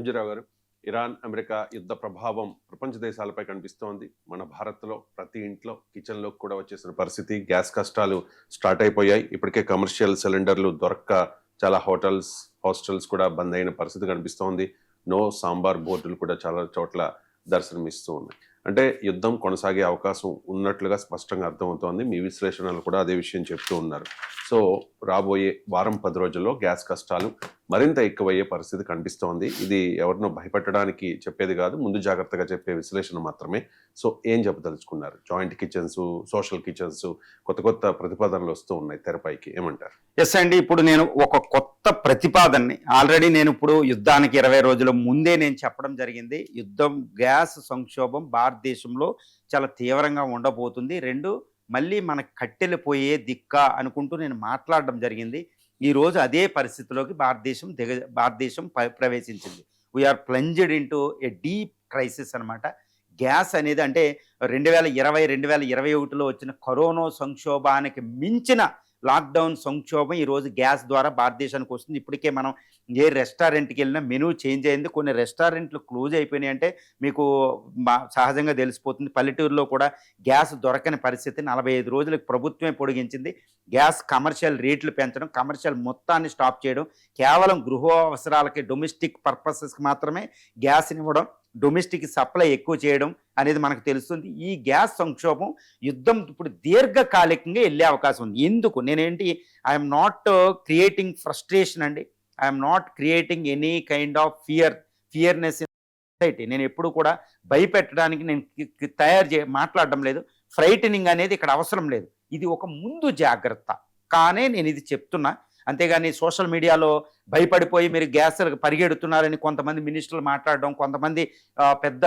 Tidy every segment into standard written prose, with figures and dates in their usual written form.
ఎంజీరావు గారు, Iran America యుద్ధ ప్రభావం ప్రపంచ దేశాలపై కనిపిస్తోంది. మన భారత్లో ప్రతి ఇంట్లో కిచెన్లోకి కూడా వచ్చేసిన పరిస్థితి. గ్యాస్ కష్టాలు స్టార్ట్ అయిపోయాయి. ఇప్పటికే కమర్షియల్ సిలిండర్లు దొరక్క చాలా హోటల్స్, హాస్టల్స్ కూడా బంద్ అయిన పరిస్థితి కనిపిస్తోంది. నో సాంబార్ బోర్డులు కూడా చాలా చోట్ల దర్శనమిస్తూ ఉన్నాయి. అంటే యుద్ధం కొనసాగే అవకాశం ఉన్నట్లుగా స్పష్టంగా అర్థమవుతోంది. మీ విశ్లేషణలు కూడా అదే విషయం చెప్తూ ఉన్నారు. సో రాబోయే వారం 10 రోజుల్లో గ్యాస్ కష్టాలు మరింత ఎక్కువయ్యే పరిస్థితి కనిపిస్తోంది. ఇది ఎవరినో భయపెట్టడానికి చెప్పేది కాదు, ముందు జాగ్రత్తగా చెప్పే విశ్లేషణ మాత్రమే. సో ఏం చెప్పదలుచుకున్నారు? జాయింట్ కిచెన్స్, సోషల్ కిచెన్స్, కొత్త కొత్త ప్రతిపాదనలు వస్తూ ఉన్నాయి తెరపైకి, ఏమంటారు? ఎస్ అండి, ఇప్పుడు నేను ఒక కొత్త ప్రతిపాదనని ఆల్రెడీ నేను ఇప్పుడు యుద్ధానికి 20 రోజుల ముందే నేను చెప్పడం జరిగింది. యుద్ధం, గ్యాస్ సంక్షోభం భారతదేశంలో చాలా తీవ్రంగా ఉండబోతుంది. మళ్ళీ మనకు కట్టెలు పోయే దిక్క అనుకుంటూ నేను మాట్లాడడం జరిగింది. ఈరోజు అదే పరిస్థితిలోకి భారతదేశం ప్రవేశించింది. We're plunged into a deep crisis అనమాట. గ్యాస్ అనేది అంటే 2020, 2021లో వచ్చిన కరోనా సంక్షోభానికి మించిన లాక్డౌన్ సంక్షోభం ఈరోజు గ్యాస్ ద్వారా భారతదేశానికి వస్తుంది. ఇప్పటికే మనం ఏ రెస్టారెంట్కి వెళ్ళినా మెనూ చేంజ్ అయింది. కొన్ని రెస్టారెంట్లు క్లోజ్ అయిపోయినాయి. అంటే మీకు సహజంగా తెలిసిపోతుంది. పల్లెటూరులో కూడా గ్యాస్ దొరకని పరిస్థితి 45 రోజులకు ప్రభుత్వమే పొడిగించింది. గ్యాస్ కమర్షియల్ రేట్లు పెంచడం, కమర్షియల్ మొత్తాన్ని స్టాప్ చేయడం, కేవలం గృహ అవసరాలకి, డొమెస్టిక్ పర్పసెస్కి మాత్రమే గ్యాస్ని ఇవ్వడం, డొమెస్టిక్ సప్లై ఎక్కువ చేయడం అనేది మనకు తెలుస్తుంది. ఈ గ్యాస్ సంక్షోభం యుద్ధం ఇప్పుడు దీర్ఘకాలికంగా వెళ్ళే అవకాశం ఉంది. ఎందుకు నేనేంటి, ఐఎమ్ నాట్ క్రియేటింగ్ ఫ్రస్ట్రేషన్ అండి. I'm not creating any kind of fearness in society. నేను ఎప్పుడు కూడా భయపెట్టడానికి నేను మాట్లాడడం లేదు. ఫ్రైటనింగ్ అనేది ఇక్కడ అవసరం లేదు. ఇది ఒక ముందు జాగ్రత్త కానీ నేను ఇది చెప్తున్నా. అంతేగాని సోషల్ మీడియాలో భయపడిపోయి మీరు గ్యాస్ పరిగెడుతున్నారని కొంతమంది మినిస్టర్లు మాట్లాడడం, కొంతమంది పెద్ద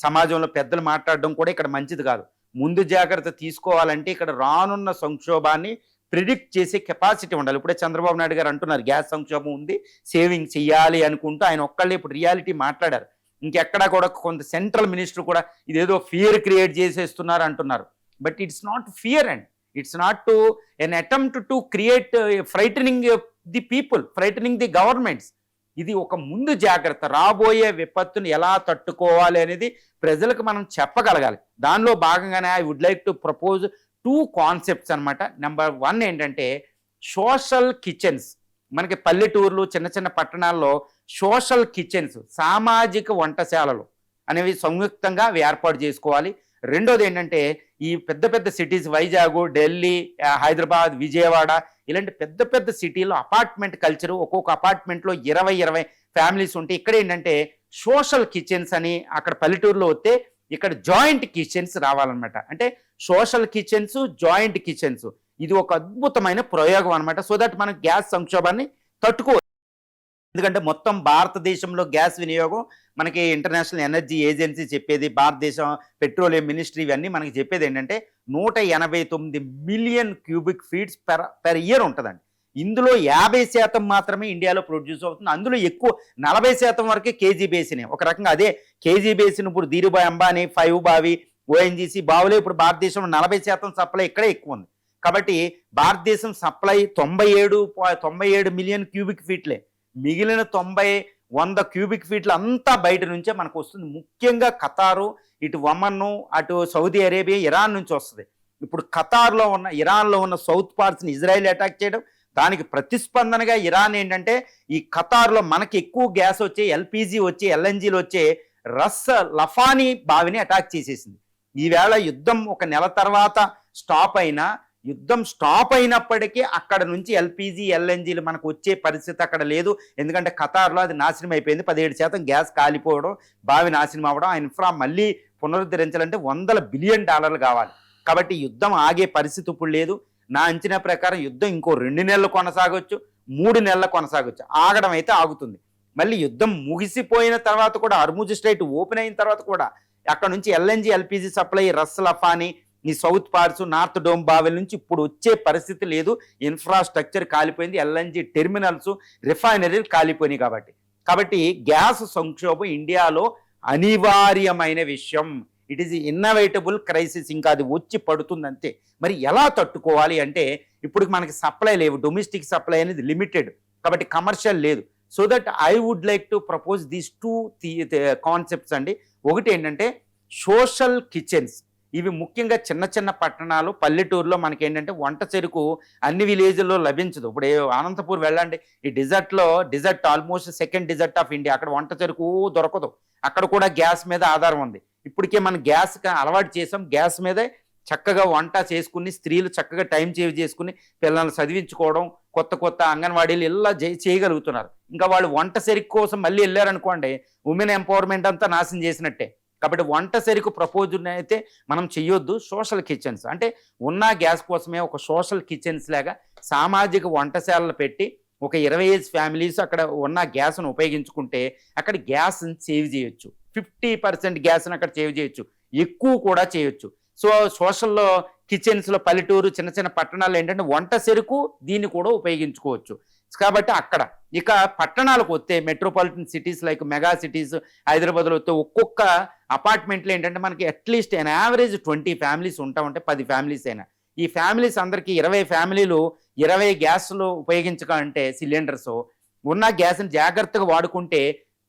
సమాజంలో పెద్దలు మాట్లాడడం కూడా ఇక్కడ మంచిది కాదు. ముందు జాగ్రత్త తీసుకోవాలంటే ఇక్కడ రానున్న సంక్షోభాన్ని ప్రిడిక్ట్ చేసే కెపాసిటీ ఉండాలి. ఇప్పుడే చంద్రబాబు నాయుడు గారు అంటున్నారు గ్యాస్ సంక్షోభం ఉంది, సేవింగ్ చెయ్యాలి అనుకుంటూ ఆయన ఒక్కళ్ళే ఇప్పుడు రియాలిటీ మాట్లాడారు. ఇంకెక్కడా కూడా కొంత సెంట్రల్ మినిస్టర్ కూడా ఇదేదో ఫియర్ క్రియేట్ చేసేస్తున్నారు అంటున్నారు. But it's not fear and it's not to an attempt to create frightening the people, frightening the governments. ఇది ఒక ముందు జాగ్రత్త. రాబోయే విపత్తును ఎలా తట్టుకోవాలి అనేది ప్రజలకు మనం చెప్పగలగాలి. దానిలో భాగంగానే I would like to propose 2 concepts అనమాట. నెంబర్ 1 ఏంటంటే సోషల్ కిచెన్స్. మనకి పల్లెటూర్లు, చిన్న చిన్న పట్టణాల్లో సోషల్ కిచెన్స్, సామాజిక వంటశాలలు అనేవి సంయుక్తంగా అవి ఏర్పాటు చేసుకోవాలి. రెండోది ఏంటంటే ఈ పెద్ద పెద్ద సిటీస్, వైజాగ్, ఢిల్లీ, హైదరాబాద్, విజయవాడ ఇలాంటి పెద్ద పెద్ద సిటీలో అపార్ట్మెంట్ కల్చరు, ఒక్కొక్క అపార్ట్మెంట్లో 20 ఫ్యామిలీస్ ఉంటే ఇక్కడ ఏంటంటే సోషల్ కిచెన్స్ అని అక్కడ పల్లెటూరులో వస్తే ఇక్కడ జాయింట్ కిచెన్స్ రావాలన్నమాట. అంటే సోషల్ కిచెన్స్, జాయింట్ కిచెన్స్ ఇది ఒక అద్భుతమైన ప్రయోగం అనమాట. సో దట్ మనం గ్యాస్ సంక్షోభాన్ని తట్టుకోవచ్చు. ఎందుకంటే మొత్తం భారతదేశంలో గ్యాస్ వినియోగం మనకి ఇంటర్నేషనల్ ఎనర్జీ ఏజెన్సీ చెప్పేది, భారతదేశం పెట్రోలియం మినిస్ట్రీ ఇవన్నీ మనకి చెప్పేది ఏంటంటే 189 million cubic feets per year ఉంటుందండి. ఇందులో 50% మాత్రమే ఇండియాలో ప్రొడ్యూస్ అవుతుంది. అందులో ఎక్కువ 40% వరకే కేజీ బేసినే. ఒక రకంగా అదే కేజీ బేసిన్ ఇప్పుడు ధీరుభాయ్ అంబానీ, 5 బావి, ఓఎన్జీసీ బావులే ఇప్పుడు భారతదేశంలో 40% సప్లై ఇక్కడే ఎక్కువ ఉంది. కాబట్టి భారతదేశం సప్లై 97 మిలియన్ క్యూబిక్ ఫీట్లే. మిగిలిన 90-100 క్యూబిక్ ఫీట్లు అంతా బయట నుంచే మనకు వస్తుంది. ముఖ్యంగా ఖతారు, ఇటు ఒమన్ను, అటు సౌదీ అరేబియా, ఇరాన్ నుంచి వస్తుంది. ఇప్పుడు ఖతార్లో ఉన్న, ఇరాన్లో ఉన్న సౌత్ పార్ట్స్ని ఇజ్రాయెల్ అటాక్ చేయడం, దానికి ప్రతిస్పందనగా ఇరాన్ ఏంటంటే ఈ ఖతార్లో మనకి ఎక్కువ గ్యాస్ వచ్చే, ఎల్పిజి వచ్చే, ఎల్ఎన్జీలు వచ్చే రస్ లఫానీ బావిని అటాక్ చేసేసింది. ఈవేళ యుద్ధం ఒక నెల తర్వాత యుద్ధం స్టాప్ అయినప్పటికీ అక్కడ నుంచి ఎల్పిజి, ఎల్ఎన్జీలు మనకు వచ్చే పరిస్థితి అక్కడ లేదు. ఎందుకంటే ఖతార్లో అది నాశనం అయిపోయింది. 17% గ్యాస్ కాలిపోవడం, బావి నాశనం అవ్వడం, ఆ ఇన్ఫ్రా మళ్ళీ పునరుద్ధరించాలంటే $100 బిలియన్ కావాలి. కాబట్టి యుద్ధం ఆగే పరిస్థితి ఇప్పుడు లేదు. నా అంచనా ప్రకారం యుద్ధం ఇంకో 2 నెలలు కొనసాగొచ్చు, 3 నెలలు కొనసాగొచ్చు. ఆగడం అయితే ఆగుతుంది. మళ్ళీ యుద్ధం ముగిసిపోయిన తర్వాత కూడా, హర్ముజ్ స్ట్రైట్ ఓపెన్ అయిన తర్వాత కూడా అక్కడ నుంచి ఎల్ఎన్జీ, ఎల్పిజి సప్లై రస్ లఫానీ, ఈ సౌత్ పార్ట్స్, నార్త్ డోమ్ బావిల నుంచి ఇప్పుడు వచ్చే పరిస్థితి లేదు. ఇన్ఫ్రాస్ట్రక్చర్ కాలిపోయింది, ఎల్ఎన్జీ టెర్మినల్స్, రిఫైనరీలు కాలిపోయినాయి. కాబట్టి గ్యాస్ సంక్షోభం ఇండియాలో అనివార్యమైన విషయం. It is innovatable crisis. ఇంకా అది వచ్చి పడుతుంది అంతే. మరి ఎలా తట్టుకోవాలి అంటే ఇప్పుడు మనకి సప్లై లేవు, డొమెస్టిక్ సప్లై అనేది లిమిటెడ్. కాబట్టి కమర్షియల్ లేదు. So that I would like to propose these two concepts అండి. ఒకటి ఏంటంటే సోషల్ కిచెన్స్. ఇవి ముఖ్యంగా చిన్న చిన్న పట్టణాలు, పల్లెటూరులో మనకి ఏంటంటే వంట చెరుకు అన్ని విలేజ్ల్లో లభించదు. ఇప్పుడు అనంతపూర్ వెళ్ళండి, ఈ desert almost second desert of India, అక్కడ వంట చెరుకు దొరకదు. అక్కడ కూడా గ్యాస్ మీద ఆధారం ఉంది. ఇప్పటికే మనం గ్యాస్ అలవాటు చేసాం, గ్యాస్ మీదే చక్కగా వంట చేసుకుని స్త్రీలు చక్కగా టైం సేవ్ చేసుకుని పిల్లల్ని చదివించుకోవడం, కొత్త కొత్త అంగన్వాడీలు ఇలా చేయగలుగుతున్నారు. ఇంకా వాళ్ళు వంట సెరుకు కోసం మళ్ళీ వెళ్ళారనుకోండి, ఉమెన్ ఎంపవర్మెంట్ అంతా నాశనం చేసినట్టే. కాబట్టి వంట సెరుకు ప్రపోజల్ అయితే మనం చెయ్యొద్దు. సోషల్ కిచెన్స్ అంటే ఉన్న గ్యాస్ కోసమే ఒక సోషల్ కిచెన్స్ లాగా సామాజిక వంటశాలలు పెట్టి ఒక 25 ఫ్యామిలీస్ అక్కడ ఉన్న గ్యాస్ను ఉపయోగించుకుంటే అక్కడ గ్యాస్ని సేవ్ చేయొచ్చు. 50% గ్యాస్ని అక్కడ సేవ్ చేయొచ్చు, ఎక్కువ కూడా చేయొచ్చు. సో సోషల్ కిచెన్స్లో పల్లెటూరు చిన్న చిన్న పట్టణాలు ఏంటంటే వంట సెరుకు దీన్ని కూడా ఉపయోగించుకోవచ్చు. కాబట్టి అక్కడ ఇక పట్టణాలకు వస్తే metropolitan cities like mega cities హైదరాబాద్లో వస్తే ఒక్కొక్క అపార్ట్మెంట్లో ఏంటంటే మనకి at least an average 20 families ఉంటామంటే 10 families అయినా ఈ ఫ్యామిలీస్ అందరికీ 20 ఫ్యామిలీలు 20 గ్యాస్లు ఉపయోగించకంటే సిలిండర్స్ ఉన్న గ్యాస్ని జాగ్రత్తగా వాడుకుంటే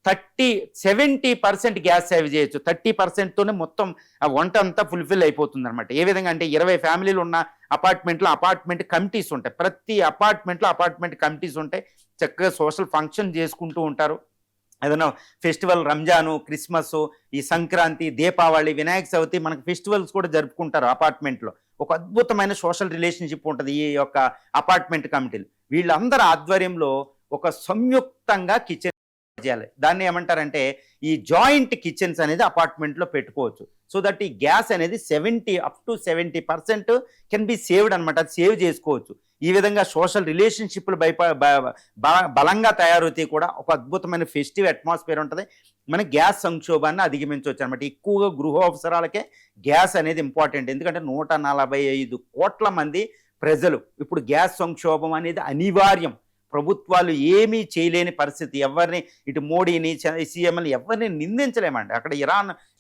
70% గ్యాస్ సేవ్ చేయొచ్చు. 30%తోనే మొత్తం ఆ వంట అంతా ఫుల్ఫిల్ అయిపోతుంది అనమాట. ఏ విధంగా అంటే 20 ఫ్యామిలీలు ఉన్న అపార్ట్మెంట్ కమిటీస్ ఉంటాయి. ప్రతి అపార్ట్మెంట్ కమిటీస్ ఉంటాయి. చక్కగా సోషల్ ఫంక్షన్ చేసుకుంటూ ఉంటారు. ఏదైనా ఫెస్టివల్, రంజాను, క్రిస్మస్, ఈ సంక్రాంతి, దీపావళి, వినాయక చవితి మనకు ఫెస్టివల్స్ కూడా జరుపుకుంటారు అపార్ట్మెంట్లో. ఒక అద్భుతమైన సోషల్ రిలేషన్షిప్ ఉంటుంది ఈ యొక్క అపార్ట్మెంట్ కమిటీలు. వీళ్ళందరి ఆధ్వర్యంలో ఒక సంయుక్తంగా కిచెన్ చేయాలి. దాన్ని ఏమంటారంటే ఈ జాయింట్ కిచెన్స్ అనేది అపార్ట్మెంట్లో పెట్టుకోవచ్చు. సో దట్ ఈ గ్యాస్ అనేది 70% కెన్ బి సేవ్డ్ అనమాట. అది సేవ్ చేసుకోవచ్చు. ఈ విధంగా సోషల్ రిలేషన్షిప్లు బలంగా తయారవుతాయి. కూడా ఒక అద్భుతమైన ఫెస్టివ్ అట్మాస్ఫియర్ ఉంటుంది. మన గ్యాస్ సంక్షోభాన్ని అధిగమించవచ్చు అనమాట. ఎక్కువగా గృహ అవసరాలకే గ్యాస్ అనేది ఇంపార్టెంట్. ఎందుకంటే 145 కోట్ల మంది ప్రజలు ఇప్పుడు గ్యాస్ సంక్షోభం అనేది అనివార్యం. ప్రభుత్వాలు ఏమీ చేయలేని పరిస్థితి. ఎవరిని ఇటు మోడీని, సీఎంని ఎవరిని నిందించలేమండి. అక్కడ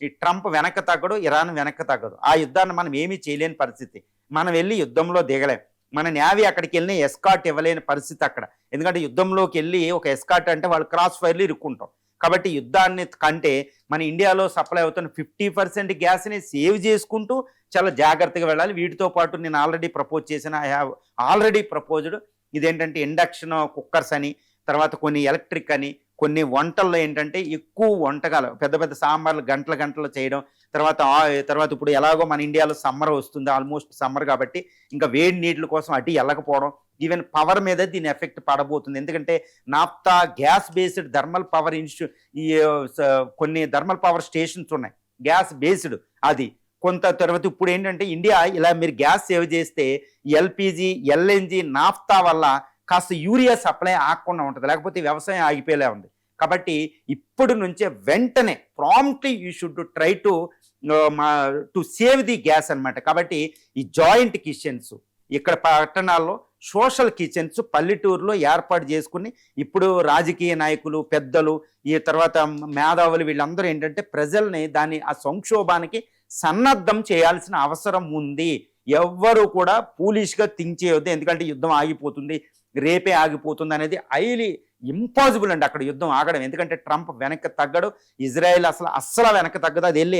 ఈ ట్రంప్ వెనక్కి తగ్గడు, ఇరాన్ వెనక్కి తగ్గదు. ఆ యుద్ధాన్ని మనం ఏమీ చేయలేని పరిస్థితి. మనం వెళ్ళి యుద్ధంలో దిగలేం. మన నేవీ అక్కడికి వెళ్ళిన ఎస్కాట్ ఇవ్వలేని పరిస్థితి అక్కడ. ఎందుకంటే యుద్ధంలోకి వెళ్ళి ఒక ఎస్కాట్ అంటే వాళ్ళు క్రాస్ ఫైర్లు ఇరుక్కుంటాం. కాబట్టి యుద్ధాన్ని కంటే మన ఇండియాలో సప్లై అవుతున్న 50% గ్యాస్ని సేవ్ చేసుకుంటూ చాలా జాగ్రత్తగా వెళ్ళాలి. వీటితో పాటు నేను ఆల్రెడీ ప్రపోజ్ చేసిన ఐ హ్యావ్ ఆల్రెడీ ప్రపోజ్డ్ ఇదేంటంటే ఇండక్షన్ కుక్కర్స్ అని, తర్వాత కొన్ని ఎలక్ట్రిక్ అని, కొన్ని వంటల్లో ఏంటంటే ఎక్కువ వంటకాలు పెద్ద పెద్ద సాంబార్లు గంటలు చేయడం. తర్వాత ఇప్పుడు ఎలాగో మన ఇండియాలో సమ్మర్ వస్తుంది, ఆల్మోస్ట్ సమ్మర్ కాబట్టి ఇంకా వేడి నీళ్ళ కోసం అటు వెళ్ళకపోవడం. ఈవెన్ పవర్ మీద దీని ఎఫెక్ట్ పడబోతుంది. ఎందుకంటే naphtha gas based thermal power కొన్ని థర్మల్ పవర్ స్టేషన్స్ ఉన్నాయి గ్యాస్ బేస్డ్. అది కొంత తర్వాత ఇప్పుడు ఏంటంటే ఇండియా ఇలా మీరు గ్యాస్ సేవ్ చేస్తే ఎల్పిజి, ఎల్ఎన్జి, నాఫ్తా వల్ల కాస్త యూరియా సప్లై ఆగకుండా ఉంటుంది. లేకపోతే వ్యవసాయం ఆగిపోయేలా ఉంది. కాబట్టి ఇప్పటి నుంచే వెంటనే promptly you should try to save the gas అనమాట. కాబట్టి ఈ జాయింట్ కిచెన్స్ ఇక్కడ పట్టణాల్లో, సోషల్ కిచెన్స్ పల్లెటూరులో ఏర్పాటు చేసుకుని ఇప్పుడు రాజకీయ నాయకులు, పెద్దలు, ఈ తర్వాత మేధావులు వీళ్ళందరూ ఏంటంటే ప్రజల్ని ఆ సంక్షోభానికి సన్నద్ధం చేయాల్సిన అవసరం ఉంది. ఎవ్వరూ కూడా ఫూలిష్గా థింక్ చేయొద్దు. ఎందుకంటే యుద్ధం ఆగిపోతుంది, రేపే ఆగిపోతుంది అనేది హైలీ ఇంపాసిబుల్ అండి అక్కడ యుద్ధం ఆగడం. ఎందుకంటే ట్రంప్ వెనక్కి తగ్గడు, ఇజ్రాయెల్ అస్సలు వెనక్కి తగ్గదు. అది వెళ్ళి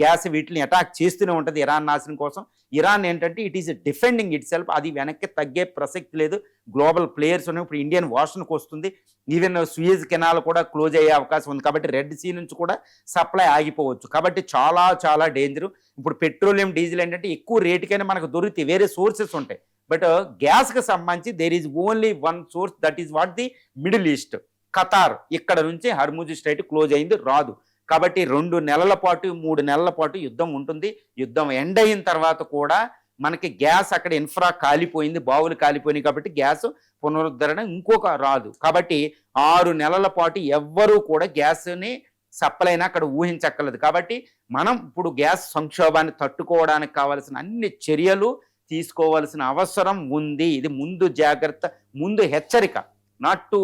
గ్యాస్ వీటిని అటాక్ చేస్తూనే ఉంటుంది ఇరాన్ నాశనం కోసం. ఇరాన్ ఏంటంటే it is defending it self. అది వెనక్కి తగ్గే ప్రసక్తి లేదు. గ్లోబల్ ప్లేయర్స్ ఉన్నాయి. ఇప్పుడు ఇండియన్ వాషన్కి వస్తుంది. ఈవెన్ సూయజ్ కెనాల్ కూడా క్లోజ్ అయ్యే అవకాశం ఉంది. కాబట్టి రెడ్ సీ నుంచి కూడా సప్లై ఆగిపోవచ్చు. కాబట్టి చాలా చాలా డేంజరు. ఇప్పుడు పెట్రోలియం, డీజిల్ ఏంటంటే ఎక్కువ రేటుకైనా మనకు దొరికితే వేరే సోర్సెస్ ఉంటాయి. బట్ గ్యాస్కి సంబంధించి there is only one source, that is what the middle east, Qatar. ఇక్కడ నుంచి హర్ముజ్ స్ట్రైట్ క్లోజ్ అయింది, రాదు. కాబట్టి 2 నెలల పాటు 3 నెలల పాటు యుద్ధం ఉంటుంది. యుద్ధం ఎండ్ అయిన తర్వాత కూడా మనకి గ్యాస్ అక్కడ ఇన్ఫ్రా కాలిపోయింది, బావులు కాలిపోయినాయి. కాబట్టి గ్యాస్ పునరుద్ధరణ ఇంకొక రాదు. కాబట్టి 6 నెలల పాటు ఎవ్వరూ కూడా గ్యాస్ని సప్లైనా అక్కడ ఊహించక్కర్లేదు. కాబట్టి మనం ఇప్పుడు గ్యాస్ సంక్షోభాన్ని తట్టుకోవడానికి కావాల్సిన అన్ని చర్యలు తీసుకోవాల్సిన అవసరం ఉంది. ఇది ముందు జాగ్రత్త, ముందు హెచ్చరిక. Not to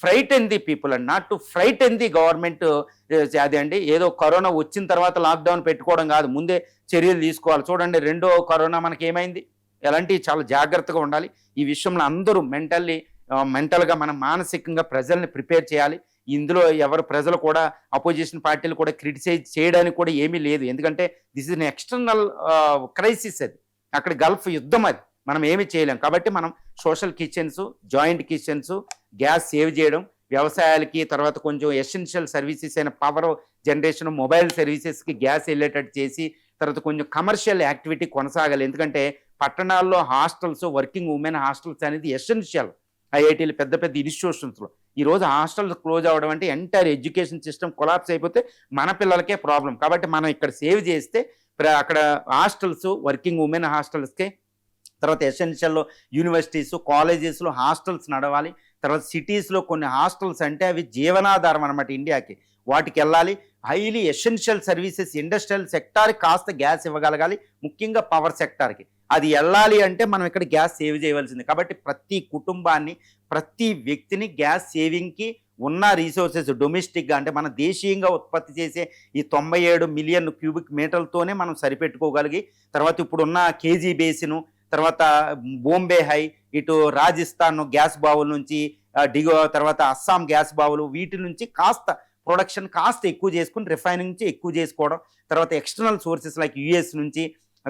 ఫ్రైటన్ the people and not to ఫ్రైటన్ the government. అదే అండి, ఏదో కరోనా వచ్చిన తర్వాత లాక్డౌన్ పెట్టుకోవడం కాదు, ముందే చర్యలు తీసుకోవాలి. చూడండి, 2వ కరోనా మనకి ఏమైంది, ఎలాంటి చాలా జాగ్రత్తగా ఉండాలి. ఈ విషయంలో అందరూ మెంటల్లీ మెంటల్గా మనం మానసికంగా ప్రజల్ని ప్రిపేర్ చేయాలి. ఇందులో ఎవరు ప్రజలు కూడా అపోజిషన్ పార్టీలు కూడా క్రిటిసైజ్ చేయడానికి కూడా ఏమీ లేదు. ఎందుకంటే this is an external crisis. అది అక్కడ గల్ఫ్ యుద్ధం, అది మనం ఏమీ చేయలేం. కాబట్టి మనం social kitchens, joint kitchens, gas save చేయడం, వ్యవసాయాలకి, తర్వాత కొంచెం ఎసెన్షియల్ సర్వీసెస్ అయిన పవర్ జనరేషన్, మొబైల్ సర్వీసెస్కి గ్యాస్ వెళ్ళేటట్టు చేసి, తర్వాత కొంచెం కమర్షియల్ యాక్టివిటీ కొనసాగాలి. ఎందుకంటే పట్టణాల్లో హాస్టల్స్, వర్కింగ్ ఉమెన్ హాస్టల్స్ అనేది ఎసెన్షియల్. ఐఐటీలు, పెద్ద పెద్ద ఇన్స్టిట్యూషన్స్లో ఈరోజు హాస్టల్స్ క్లోజ్ అవ్వడం అంటే ఎంటైర్ ఎడ్యుకేషన్ సిస్టమ్ కొలాప్స్ అయిపోతే మన పిల్లలకే ప్రాబ్లం. కాబట్టి మనం ఇక్కడ సేవ్ చేస్తే అక్కడ హాస్టల్స్, వర్కింగ్ ఉమెన్ హాస్టల్స్కి, తర్వాత ఎసెన్షియల్లో యూనివర్సిటీస్, కాలేజెస్లో హాస్టల్స్ నడవాలి. తర్వాత సిటీస్లో కొన్ని హాస్టల్స్ అంటే అవి జీవనాధారం అనమాట ఇండియాకి, వాటికి వెళ్ళాలి. హైలీ ఎసెన్షియల్ సర్వీసెస్, ఇండస్ట్రియల్ సెక్టార్కి కాస్త గ్యాస్ ఇవ్వగలగాలి, ముఖ్యంగా పవర్ సెక్టార్కి. అది వెళ్ళాలి అంటే మనం ఇక్కడ గ్యాస్ సేవ్ చేయవలసింది. కాబట్టి ప్రతి కుటుంబాన్ని, ప్రతి వ్యక్తిని గ్యాస్ సేవింగ్కి ఉన్న రీసోర్సెస్ డొమెస్టిక్గా, అంటే మన దేశీయంగా ఉత్పత్తి చేసే ఈ 97 మిలియన్ క్యూబిక్ మీటర్లతోనే మనం సరిపెట్టుకోగలిగి, తర్వాత ఇప్పుడున్న కేజీ బేసిను, తర్వాత బాంబే హై, ఇటు రాజస్థాన్ గ్యాస్ బావుల నుంచి తర్వాత అస్సాం గ్యాస్ బావులు, వీటి నుంచి కాస్త ప్రొడక్షన్ కాస్త ఎక్కువ చేసుకుని రిఫైనింగ్ నుంచి ఎక్కువ చేసుకోవడం, తర్వాత ఎక్స్టర్నల్ సోర్సెస్ లైక్ యుఎస్ నుంచి,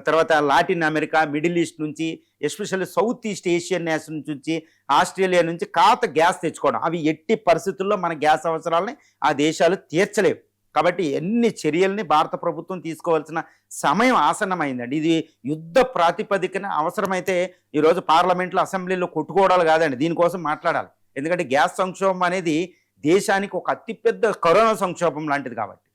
తర్వాత లాటిన్ అమెరికా, మిడిల్ ఈస్ట్ నుంచి, especially south east Asian nation నుంచి, ఆస్ట్రేలియా నుంచి కాస్త గ్యాస్ తెచ్చుకోవడం. అవి ఎట్టి పరిస్థితుల్లో మన గ్యాస్ అవసరాలని ఆ దేశాలు తీర్చలేవు. కాబట్టి ఎన్ని చర్యల్ని భారత ప్రభుత్వం తీసుకోవాల్సిన సమయం ఆసన్నమైందండి. ఇది యుద్ధ ప్రాతిపదికన అవసరమైతే ఈరోజు పార్లమెంట్లో, అసెంబ్లీలో కొట్టుకోవడాలు కాదండి, దీనికోసం మాట్లాడాలి. ఎందుకంటే గ్యాస్ సంక్షోభం అనేది దేశానికి ఒక అతిపెద్ద కరోనా సంక్షోభం లాంటిది కాబట్టి.